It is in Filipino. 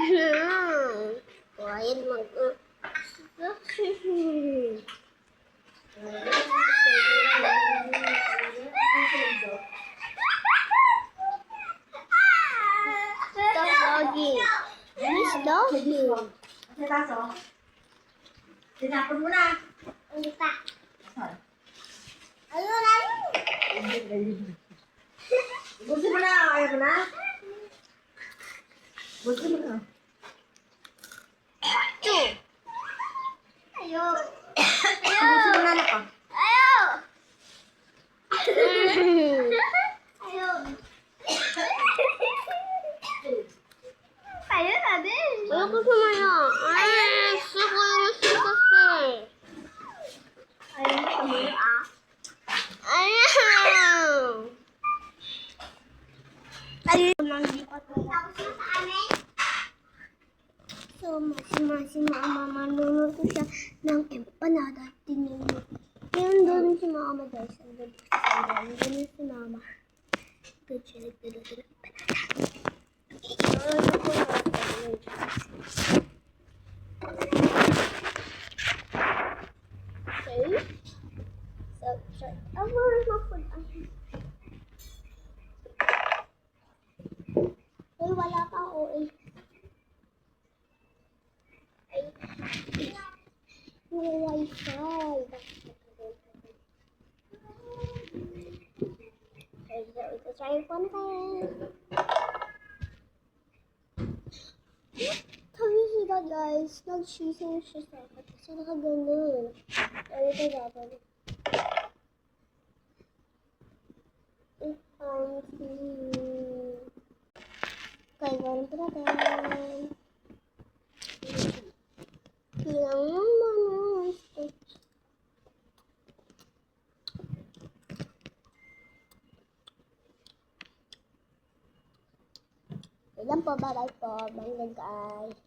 Kuhain mag... Stop doggy. Miss doggy. Sa taso? Tinapon mo na. Hindi pa. Saan? Ayun na. Busin mo na. Ayaw mo na. Busin mo na. Two. Ayaw. Busin mo na anak ko. Ayaw. Ayaw. Ayaw na din. Ayaw ko sumaya. Ay, suko yung kasi. Ayaw mo sumaya ah. Ayaw. Ayaw. So, si mama manuluto siya ng empanada. Tinulog. Yun doon si mama guys. Andun si mama. Doon siya nagtuluto ng empanada. Okay. So, where's my food? Ay, wala pa ako eh. Ay, yung wifi. Okay, so ito try yung phone tayo. Have you seen that guys? Nag-cheesing siya sa akin. Kasi nakaganon. Ano ito dapat? Okay, ganun pa natin. Bilang naman. Ilan po, bye-bye po. Bye guys.